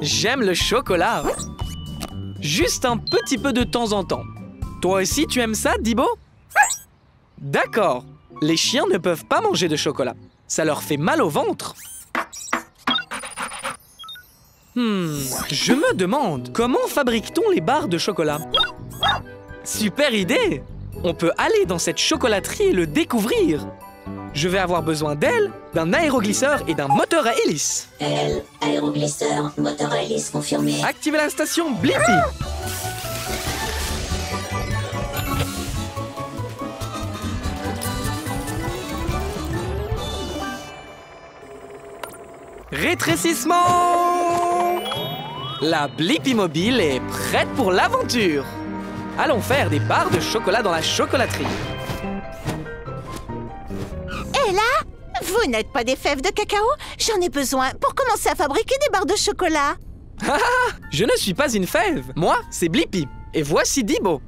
J'aime le chocolat. Juste un petit peu de temps en temps. Toi aussi, tu aimes ça, Dibo? D'accord. Les chiens ne peuvent pas manger de chocolat. Ça leur fait mal au ventre. Je me demande, comment fabrique-t-on les barres de chocolat? Super idée! On peut aller dans cette chocolaterie et le découvrir. Je vais avoir besoin d'elle, d'un aéroglisseur et d'un moteur à hélice. Aéroglisseur, moteur à hélice confirmé. Activez la station Blippi. Rétrécissement! La Blippi Mobile est prête pour l'aventure. Allons faire des barres de chocolat dans la chocolaterie. Et là, vous n'êtes pas des fèves de cacao? J'en ai besoin pour commencer à fabriquer des barres de chocolat. Je ne suis pas une fève. Moi, c'est Blippi. Et voici Dibo.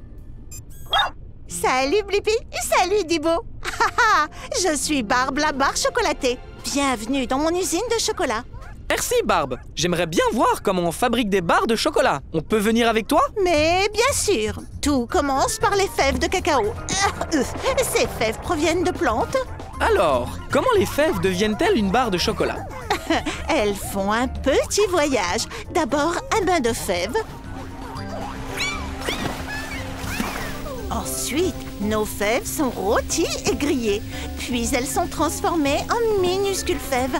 Salut Blippi, salut Dibo. Je suis Barbe, la barre chocolatée. Bienvenue dans mon usine de chocolat. Merci, Barbe. J'aimerais bien voir comment on fabrique des barres de chocolat. On peut venir avec toi? Mais bien sûr, tout commence par les fèves de cacao. Ces fèves proviennent de plantes. Alors, comment les fèves deviennent-elles une barre de chocolat? Elles font un petit voyage. D'abord, un bain de fèves. Ensuite, nos fèves sont rôties et grillées. Puis elles sont transformées en minuscules fèves.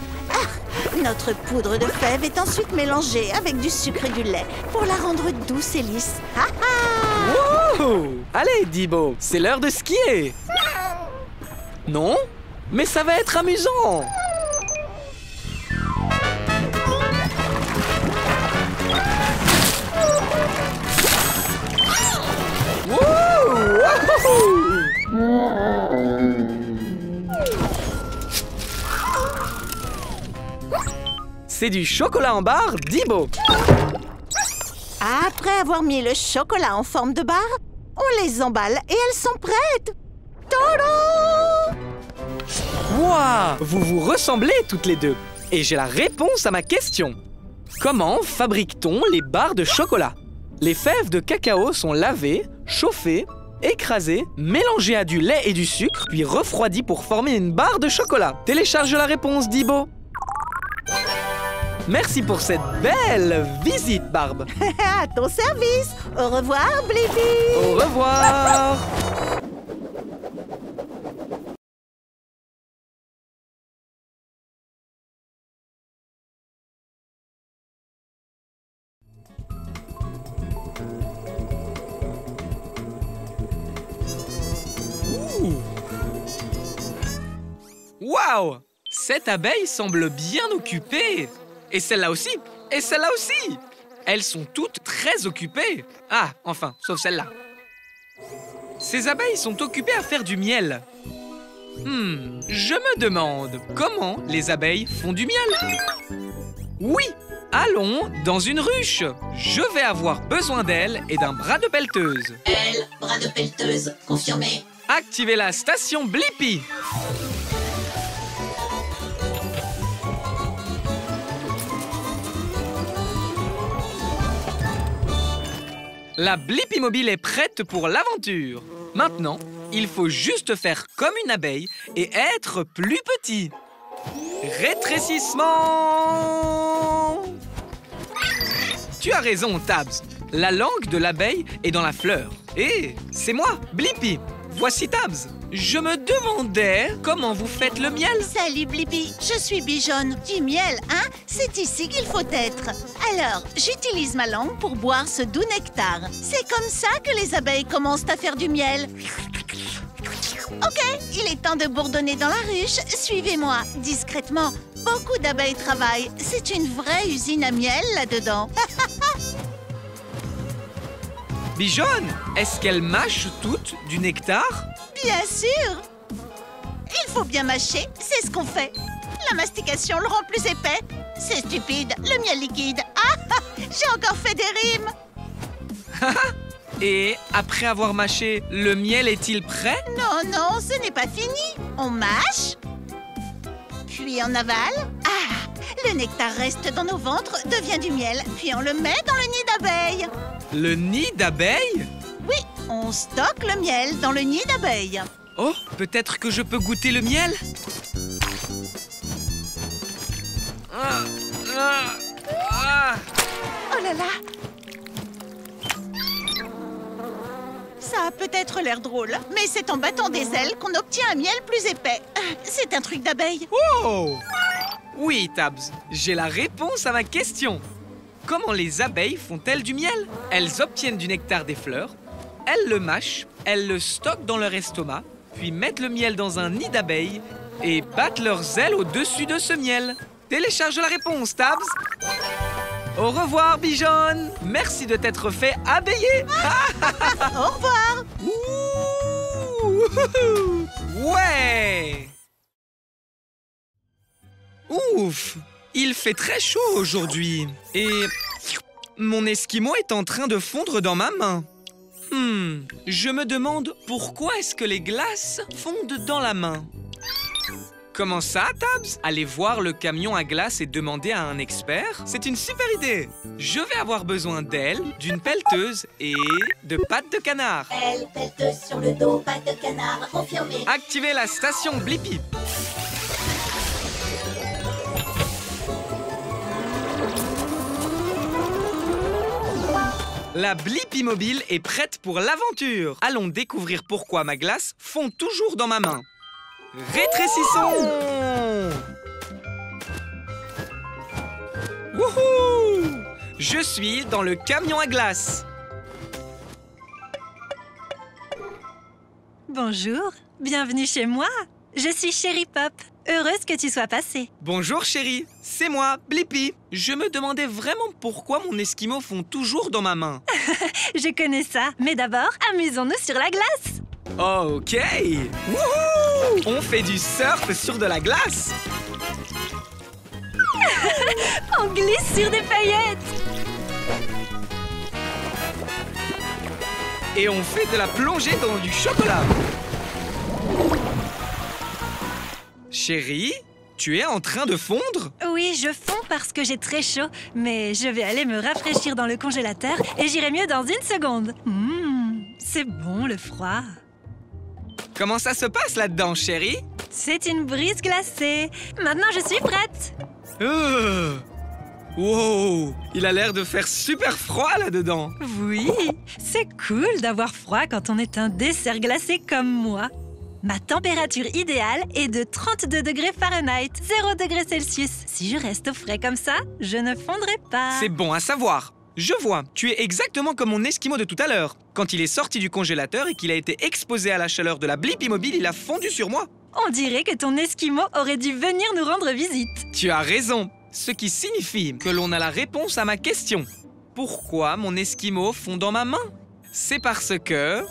Notre poudre de fèves est ensuite mélangée avec du sucre et du lait pour la rendre douce et lisse. Wow! Allez, Dibo, c'est l'heure de skier. Non? Mais ça va être amusant. C'est du chocolat en barre, Dibo. Après avoir mis le chocolat en forme de barre, on les emballe et elles sont prêtes. Tadam! Wouah! Vous vous ressemblez toutes les deux. Et j'ai la réponse à ma question. Comment fabrique-t-on les barres de chocolat? Les fèves de cacao sont lavées, chauffées, écrasées, mélangées à du lait et du sucre, puis refroidies pour former une barre de chocolat. Télécharge la réponse, Dibo. Merci pour cette belle visite, Barbe. À ton service. Au revoir, Blippi. Au revoir. Waouh! Cette abeille semble bien occupée. Et celle-là aussi. Et celle-là aussi. Elles sont toutes très occupées. Ah, enfin, sauf celle-là. Ces abeilles sont occupées à faire du miel. Je me demande comment les abeilles font du miel. Oui, allons dans une ruche. Je vais avoir besoin d'elles et d'un bras de pelleteuse. Bras de pelleteuse, confirmé. Activez la station Blippi. La Blippi Mobile est prête pour l'aventure. Maintenant, il faut juste faire comme une abeille et être plus petit. Rétrécissement! Tu as raison, Tabs. La langue de l'abeille est dans la fleur. Et c'est moi, Blippi. Voici Tabs. Je me demandais comment vous faites le miel. Salut Blippi, je suis Bijonne. Du miel, hein? C'est ici qu'il faut être. Alors, j'utilise ma langue pour boire ce doux nectar. C'est comme ça que les abeilles commencent à faire du miel. Ok, il est temps de bourdonner dans la ruche. Suivez-moi, discrètement. Beaucoup d'abeilles travaillent. C'est une vraie usine à miel là-dedans. Bijonne, est-ce qu'elles mâchent toutes du nectar? Bien sûr! Il faut bien mâcher, c'est ce qu'on fait. La mastication le rend plus épais. C'est stupide, le miel liquide. Ah! J'ai encore fait des rimes. Et après avoir mâché, le miel est-il prêt? Non, non, ce n'est pas fini. On mâche, puis on avale. Ah, le nectar reste dans nos ventres, devient du miel, puis on le met dans le nid d'abeilles. Le nid d'abeilles? Oui, on stocke le miel dans le nid d'abeilles. Oh, peut-être que je peux goûter le miel? Oh là là! Ça a peut-être l'air drôle, mais c'est en battant des ailes qu'on obtient un miel plus épais. C'est un truc d'abeille. Oh! Oui, Tabs, j'ai la réponse à ma question. Comment les abeilles font-elles du miel? Elles obtiennent du nectar des fleurs, elles le mâchent, elles le stockent dans leur estomac, puis mettent le miel dans un nid d'abeilles et battent leurs ailes au-dessus de ce miel. Télécharge la réponse, Tabs. Au revoir, Bijon. Merci de t'être fait abeiller. Au revoir! Ouh! Ouais! Ouf! Il fait très chaud aujourd'hui. Et mon esquimau est en train de fondre dans ma main. Je me demande pourquoi est-ce que les glaces fondent dans la main? Comment ça, Tabs? Aller voir le camion à glace et demander à un expert? C'est une super idée! Je vais avoir besoin d'ailes, d'une pelleteuse et de pattes de canard. Elle pelleteuse sur le dos, patte de canard, confirmé. Activez la station Blippi. La Blippi mobile est prête pour l'aventure. Allons découvrir pourquoi ma glace fond toujours dans ma main. Rétrécissons! Wouhou! Je suis dans le camion à glace. Bonjour, bienvenue chez moi. Je suis Chérie Pop. Heureuse que tu sois passée. Bonjour chérie, c'est moi, Blippi. Je me demandais vraiment pourquoi mon esquimau fond toujours dans ma main. Je connais ça, mais d'abord, amusons-nous sur la glace. Ok! Wouhou! On fait du surf sur de la glace. On glisse sur des paillettes. Et on fait de la plongée dans du chocolat. Chérie, tu es en train de fondre? Oui, je fonds parce que j'ai très chaud, mais je vais aller me rafraîchir dans le congélateur et j'irai mieux dans une seconde. C'est bon le froid. Comment ça se passe là-dedans, chérie? C'est une brise glacée. Maintenant, je suis prête. Wow! Il a l'air de faire super froid là-dedans. Oui, c'est cool d'avoir froid quand on est un dessert glacé comme moi. Ma température idéale est de 32 degrés Fahrenheit, 0 degrés Celsius. Si je reste au frais comme ça, je ne fondrai pas. C'est bon à savoir. Je vois, tu es exactement comme mon esquimau de tout à l'heure. Quand il est sorti du congélateur et qu'il a été exposé à la chaleur de la Blippi mobile, il a fondu sur moi. On dirait que ton esquimau aurait dû venir nous rendre visite. Tu as raison, ce qui signifie que l'on a la réponse à ma question. Pourquoi mon esquimau fond dans ma main? C'est parce que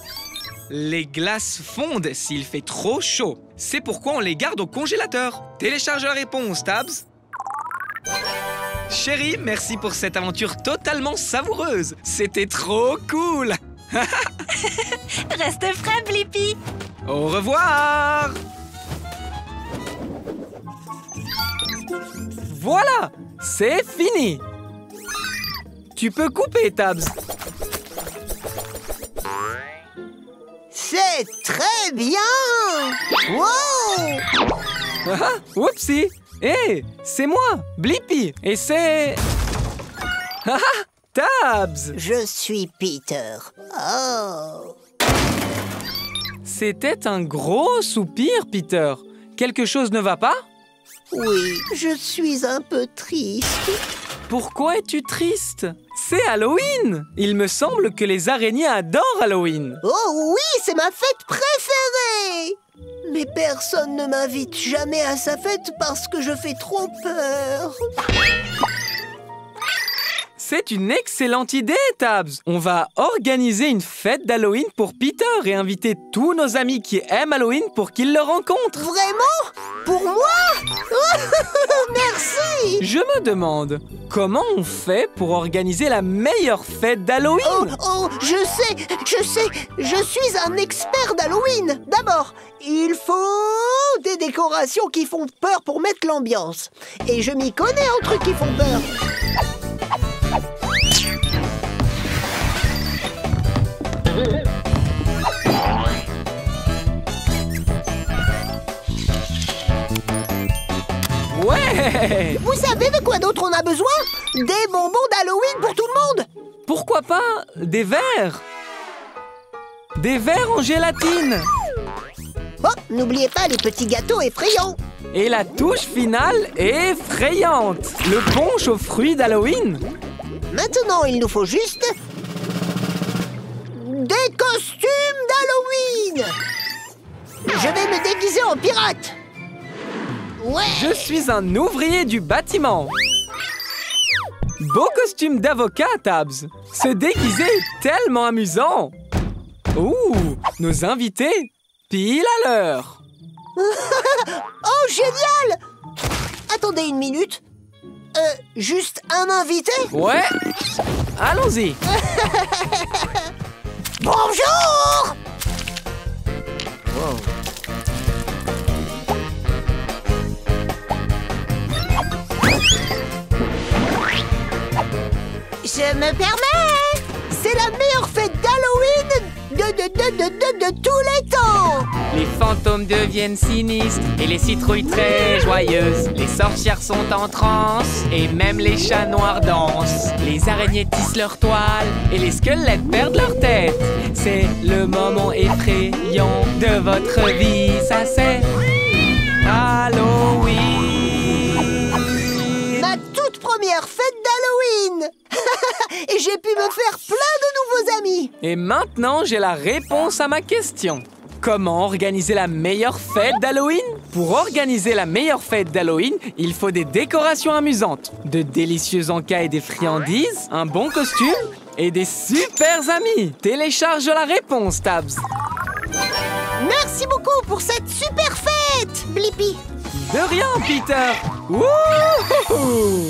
les glaces fondent s'il fait trop chaud. C'est pourquoi on les garde au congélateur. Télécharge la réponse, Tabs. Chérie, merci pour cette aventure totalement savoureuse. C'était trop cool. Reste frais, Blippi. Au revoir. Voilà, c'est fini. Tu peux couper, Tabs. C'est très bien! Wow! Ah, oupsie. Hé, c'est moi, Blippi. Et c'est... Ah, Tabs. Je suis Peter. Oh! C'était un gros soupir, Peter. Quelque chose ne va pas? Oui, je suis un peu triste. Pourquoi es-tu triste? C'est Halloween! Il me semble que les araignées adorent Halloween. Oh oui, c'est ma fête préférée! Mais personne ne m'invite jamais à sa fête parce que je fais trop peur. C'est une excellente idée, Tabs. On va organiser une fête d'Halloween pour Peter et inviter tous nos amis qui aiment Halloween pour qu'ils le rencontrent. Vraiment? Pour moi? Merci! Je me demande, comment on fait pour organiser la meilleure fête d'Halloween? Oh, je sais, je suis un expert d'Halloween. D'abord, il faut des décorations qui font peur pour mettre l'ambiance. Et je m'y connais en trucs qui font peur. Ouais! Vous savez de quoi d'autre on a besoin? Des bonbons d'Halloween pour tout le monde. Pourquoi pas des verres? Des verres en gélatine. Oh, n'oubliez pas les petits gâteaux effrayants. Et la touche finale est effrayante. Le punch aux fruits d'Halloween. Maintenant, il nous faut juste des costumes d'Halloween. Je vais me déguiser en pirate. Ouais. Je suis un ouvrier du bâtiment. Beau costume d'avocat, Tabs. Se déguiser est tellement amusant. Ouh, nos invités, pile à l'heure. Oh, génial! Attendez une minute. Juste un invité? Ouais, allons-y. Bonjour! Wow. Je me permets! C'est la meilleure fête d'Halloween de tous les temps! Les fantômes deviennent sinistres et les citrouilles très joyeuses. Les sorcières sont en transe et même les chats noirs dansent. Les araignées tissent leur toile et les squelettes perdent leur tête. C'est le moment effrayant de votre vie, ça c'est Halloween. Ma toute première fête d'Halloween! Et j'ai pu me faire plein de nouveaux amis! Et maintenant, j'ai la réponse à ma question. Comment organiser la meilleure fête d'Halloween? Pour organiser la meilleure fête d'Halloween, il faut des décorations amusantes, de délicieux encas et des friandises, un bon costume et des super amis. Télécharge la réponse, Tabs. Merci beaucoup pour cette super fête, Blippi! De rien, Peter. Wouhou! Ouh!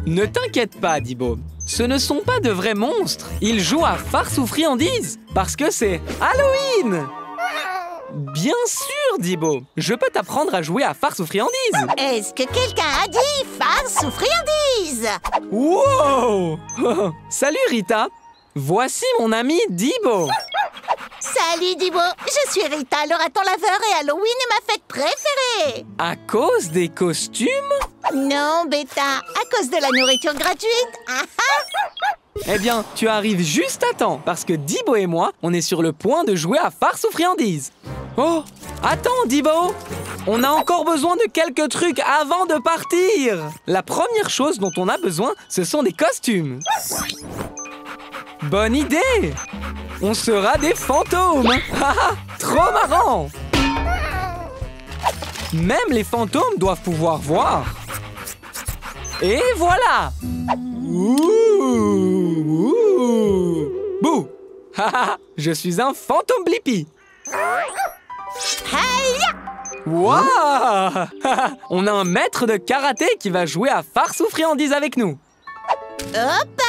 Ne t'inquiète pas, Dibo. Ce ne sont pas de vrais monstres. Ils jouent à farce ou friandises parce que c'est Halloween. Bien sûr, Dibo. Je peux t'apprendre à jouer à farce ou friandises. Est-ce que quelqu'un a dit farce ou friandise? Wow! Salut, Rita. Voici mon ami Dibo. Salut Dibo, je suis Rita, le raton laveur et Halloween est ma fête préférée. À cause des costumes? Non, Bêta, à cause de la nourriture gratuite. Ah ah. Eh bien, tu arrives juste à temps, parce que Dibo et moi, on est sur le point de jouer à farce ou friandise. Oh, attends Dibo! On a encore besoin de quelques trucs avant de partir. La première chose dont on a besoin, ce sont des costumes. Bonne idée! On sera des fantômes! Trop marrant! Même les fantômes doivent pouvoir voir. Et voilà! Ouh! Bouh! Je suis un fantôme Blippi! Waouh! On a un maître de karaté qui va jouer à farce ou friandise avec nous. Hoppa!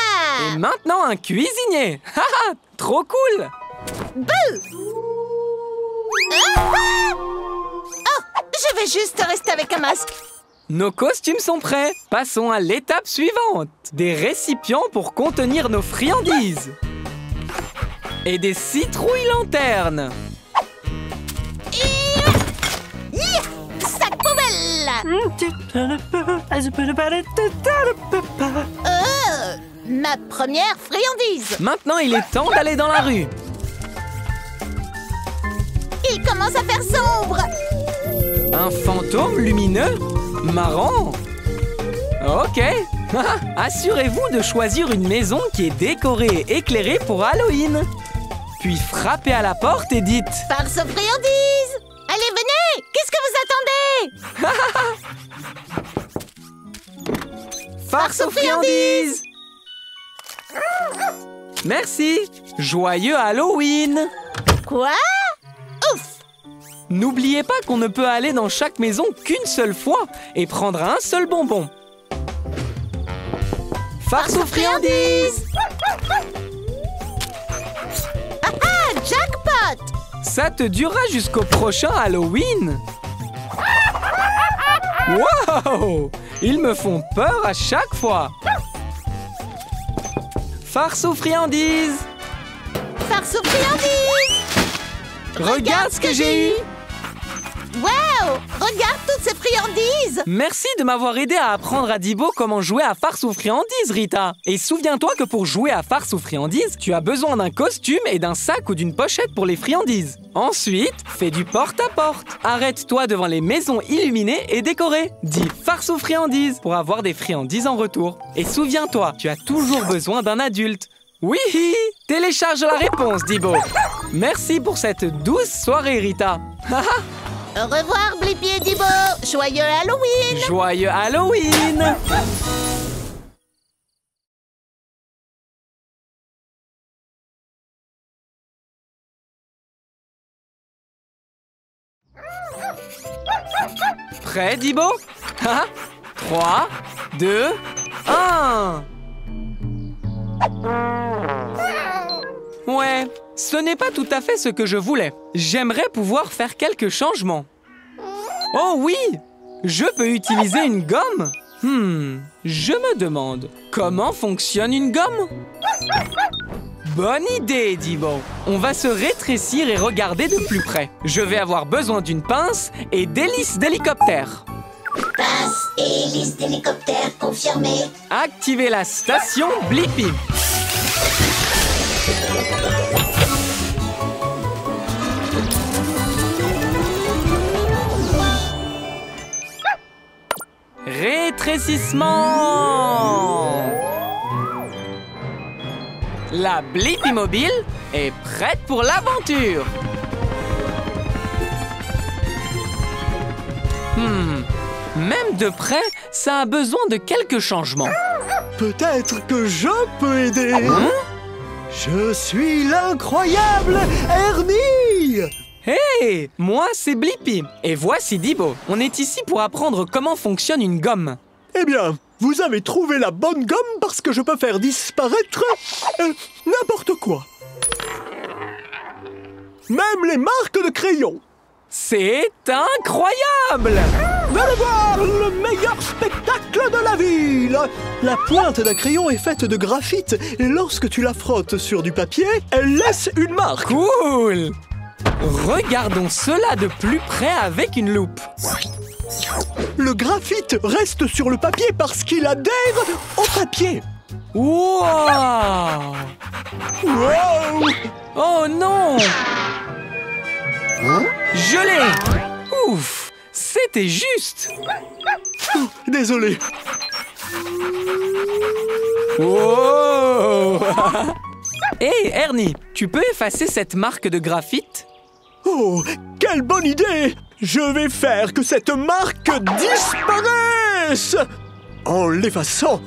Et maintenant un cuisinier. Trop cool. Oh, je vais juste rester avec un masque. Nos costumes sont prêts. Passons à l'étape suivante. Des récipients pour contenir nos friandises. Et des citrouilles lanternes. Sac poubelle. Ma première friandise. Maintenant, il est temps d'aller dans la rue. Il commence à faire sombre. Un fantôme lumineux? Marrant. Ok, Assurez-vous de choisir une maison qui est décorée et éclairée pour Halloween. Puis frappez à la porte et dites « Farce aux friandises! Allez, venez! Qu'est-ce que vous attendez? Farce aux friandises !» Merci! Joyeux Halloween! Quoi? Ouf! N'oubliez pas qu'on ne peut aller dans chaque maison qu'une seule fois et prendre un seul bonbon. Farce aux friandises! Ah, jackpot! Ça te durera jusqu'au prochain Halloween! Wow! Ils me font peur à chaque fois! Farce aux friandises! Farce aux friandises! Regarde ce que j'ai eu! Wow! Regarde toutes ces friandises! Merci de m'avoir aidé à apprendre à Dibo comment jouer à farce aux friandises, Rita. Et souviens-toi que pour jouer à farce aux friandises, tu as besoin d'un costume et d'un sac ou d'une pochette pour les friandises. Ensuite, fais du porte-à-porte. Arrête-toi devant les maisons illuminées et décorées. Dis farce aux friandises pour avoir des friandises en retour. Et souviens-toi, tu as toujours besoin d'un adulte. Oui! Télécharge la réponse, Dibo. Merci pour cette douce soirée, Rita. Au revoir, Blippi et Dibo! Joyeux Halloween! Joyeux Halloween! Prêt, Dibo? 3, 2, 1. Ouais, ce n'est pas tout à fait ce que je voulais. J'aimerais pouvoir faire quelques changements. Oh oui! Je peux utiliser une gomme? Je me demande, comment fonctionne une gomme? Bonne idée, Dibo. On va se rétrécir et regarder de plus près. Je vais avoir besoin d'une pince et d'hélices d'hélicoptère. Pince et hélice d'hélicoptère confirmée. Activez la station Blippi. Rétrécissement. La Blippi mobile est prête pour l'aventure. Même de près, ça a besoin de quelques changements. Peut-être que je peux aider. Je suis l'incroyable Ernie. Hey, moi c'est Blippi et voici Dibo. On est ici pour apprendre comment fonctionne une gomme. Eh bien, vous avez trouvé la bonne gomme parce que je peux faire disparaître n'importe quoi. Même les marques de crayon. C'est incroyable! Venez voir le meilleur spectacle de la ville! La pointe d'un crayon est faite de graphite et lorsque tu la frottes sur du papier, elle laisse une marque. Cool! Regardons cela de plus près avec une loupe. Le graphite reste sur le papier parce qu'il adhère au papier. Wow! Wow! Oh non! Je l'ai! Ouf! C'était juste! Désolé. Wow! Hey, Ernie, tu peux effacer cette marque de graphite? Oh, quelle bonne idée! Je vais faire que cette marque disparaisse! En l'effaçant.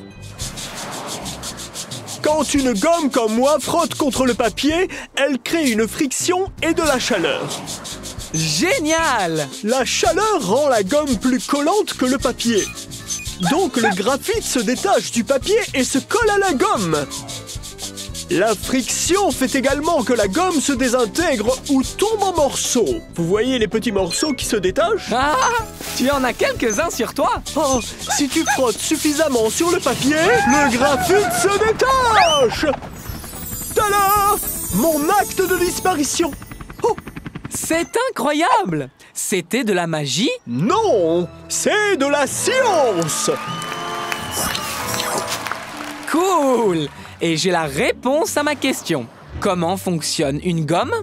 Quand une gomme comme moi frotte contre le papier, elle crée une friction et de la chaleur. Génial! La chaleur rend la gomme plus collante que le papier. Donc le graphite se détache du papier et se colle à la gomme. La friction fait également que la gomme se désintègre ou tombe en morceaux. Vous voyez les petits morceaux qui se détachent? Ah! Tu en as quelques-uns sur toi? Oh, si tu frottes suffisamment sur le papier, le graphite se détache! Tada! Mon acte de disparition! Oh! C'est incroyable! C'était de la magie? Non! C'est de la science! Cool! Et j'ai la réponse à ma question. Comment fonctionne une gomme?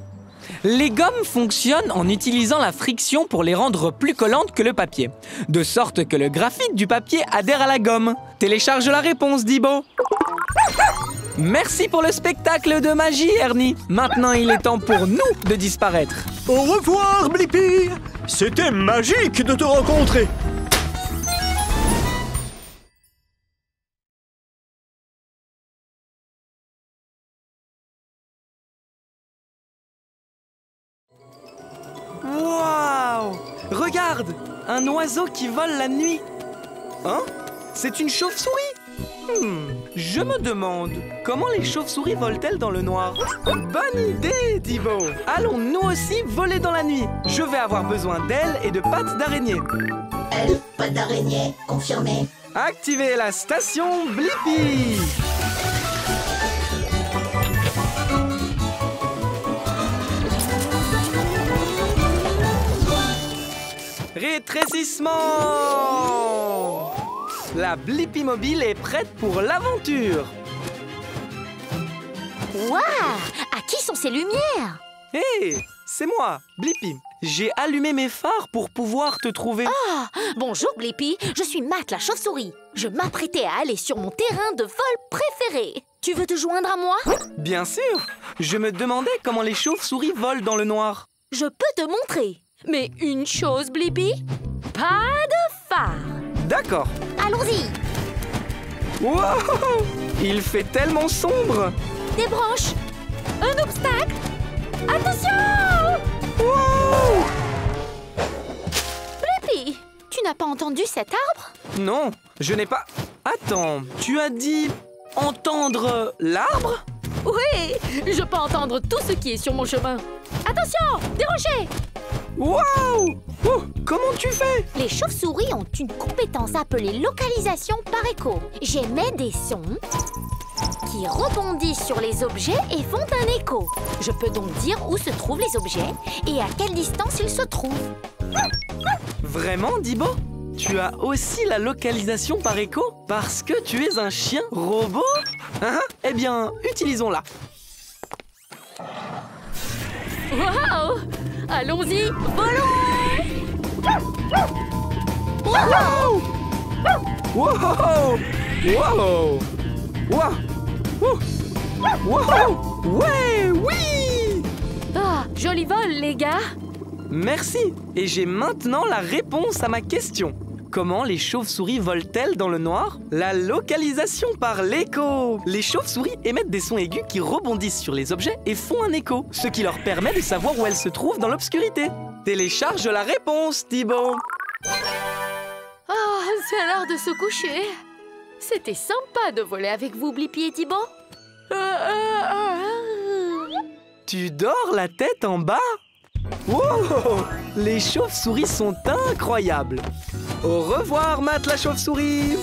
Les gommes fonctionnent en utilisant la friction pour les rendre plus collantes que le papier, de sorte que le graphite du papier adhère à la gomme. Télécharge la réponse, Dibo. Merci pour le spectacle de magie, Ernie. Maintenant, il est temps pour nous de disparaître. Au revoir, Blippi. C'était magique de te rencontrer. Waouh! Regarde! Un oiseau qui vole la nuit. Hein? C'est une chauve-souris? Je me demande, comment les chauves-souris volent-elles dans le noir? Bonne idée, Dibo! Allons nous aussi voler dans la nuit. Je vais avoir besoin d'ailes et de pattes d'araignée. Elle, pas d'araignée, confirmé. Activez la station Blippi! Rétrécissement! La Blippi mobile est prête pour l'aventure! Waouh! À qui sont ces lumières? Hé! C'est moi, Blippi. J'ai allumé mes phares pour pouvoir te trouver. Ah! Bonjour Blippi, je suis Matt la chauve-souris. Je m'apprêtais à aller sur mon terrain de vol préféré. Tu veux te joindre à moi? Bien sûr! Je me demandais comment les chauves-souris volent dans le noir. Je peux te montrer. Mais une chose, Blippi, pas de phare. D'accord. Allons-y. Wow! Il fait tellement sombre! Des branches. Un obstacle. Attention! Wow! Blippi, tu n'as pas entendu cet arbre? Non, je n'ai pas... Attends, tu as dit entendre l'arbre? Oui, je peux entendre tout ce qui est sur mon chemin. Attention, des rochers. Waouh! Oh, comment tu fais? Les chauves-souris ont une compétence appelée localisation par écho. J'émets des sons qui rebondissent sur les objets et font un écho. Je peux donc dire où se trouvent les objets et à quelle distance ils se trouvent. Vraiment, Dibo? Tu as aussi la localisation par écho? Parce que tu es un chien robot? Eh bien, utilisons-la. Waouh! Allons-y, volons! Wow! Wow! Wow! Wow! Wow! Ouais, oui! Ah, joli vol, les gars! Merci! Et j'ai maintenant la réponse à ma question. Comment les chauves-souris volent-elles dans le noir? La localisation par l'écho! Les chauves-souris émettent des sons aigus qui rebondissent sur les objets et font un écho, ce qui leur permet de savoir où elles se trouvent dans l'obscurité. Télécharge la réponse, Thibaut! Oh, c'est l'heure de se coucher. C'était sympa de voler avec vous, Blippi et Thibaut. Tu dors la tête en bas? Wow! Les chauves-souris sont incroyables! Au revoir, Matt la chauve-souris!